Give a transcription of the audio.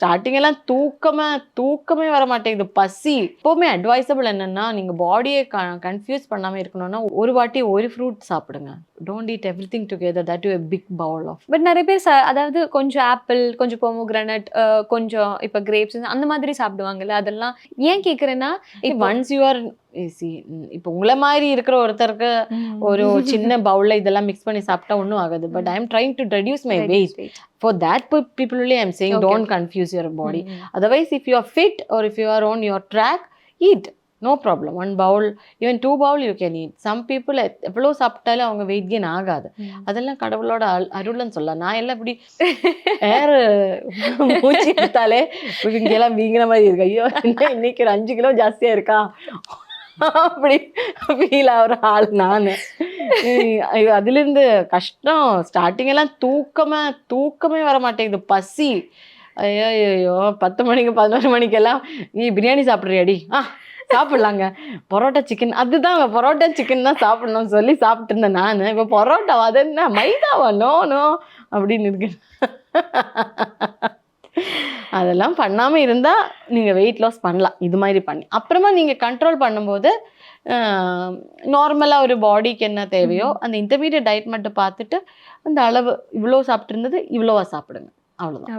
Starting எல்லாம் தூக்கமே வர மாட்டேங்குது. பசி எப்பவுமே அட்வைசபிள் என்னன்னா, நீங்க பாடியை கன்ஃபியூஸ் பண்ணாம இருக்கணும்னா ஒரு வாட்டி ஒரு ஃப்ரூட் சாப்பிடுங்க. Don't eat everything together, that you a big bowl of. But நிறைய பேர் அதாவது கொஞ்சம் ஆப்பிள், கொஞ்சம் பொமோகிரானட், கொஞ்சம் இப்ப கிரேப்ஸ் அந்த மாதிரி சாப்பிடுவாங்கல்ல. அதெல்லாம் ஏன் கேக்குறேன்னா, ஒன்ஸ் யூ ஆர் இப்போ உங்களை மாதிரி இருக்கிற ஒருத்தருக்கு ஒரு சின்ன பவுல்ல இதெல்லாம் மிக்ஸ் பண்ணி சாப்பிட்டா ஒன்றும் ஆகாது. But I am trying to reduce my wait. For that people only I am saying, Okay. don't confuse your body. Otherwise, if you are fit or if you are on your track, eat. No problem. One bowl, even 2 bowl you can eat. Some people எவ்வளோ சாப்பிட்டாலும் அவங்க weight gain ஆகாது. அதெல்லாம் கடவுளோட அருள்னு சொல்லலாம். நான் எல்லாம் இப்படி ஏர் மூச்சு எடுத்தாலே இங்கெல்லாம் வீங்கின மாதிரி இருக்கு. ஐயோ இன்னைக்கு ஒரு 5 கிலோ ஜாஸ்தியா இருக்கா அப்படி ஃபீல் ஆகிற ஆள் நான். அதுலேருந்து கஷ்டம். ஸ்டார்டிங் எல்லாம் தூக்கமே வர மாட்டேங்குது. பசி ஐயோ 10 மணிக்கு 11 மணிக்கெல்லாம் நீ பிரியாணி சாப்பிட்றியாடி? சாப்பிட்லாங்க. பரோட்டா சிக்கன், அதுதான் பரோட்டா சிக்கன் தான் சாப்பிடணும்னு சொல்லி சாப்பிட்டு இருந்தேன் நான். இப்போ பரோட்டா அது என்ன மைதாவா? நோ அப்படின்னு இருக்கு. அதெல்லாம் பண்ணாமல் இருந்தால் நீங்கள் வெயிட் லாஸ் பண்ணலாம். இது மாதிரி பண்ணி அப்புறமா நீங்கள் கண்ட்ரோல் பண்ணும்போது நார்மலாக ஒரு பாடிக்கு என்ன தேவையோ அந்த இன்டர்மீடியட் டயட் மட்டும் பார்த்துட்டு அந்த அளவு இவ்வளோ சாப்பிட்டு இருந்தது இவ்வளோவா சாப்பிடுங்க. அவ்வளோதான்.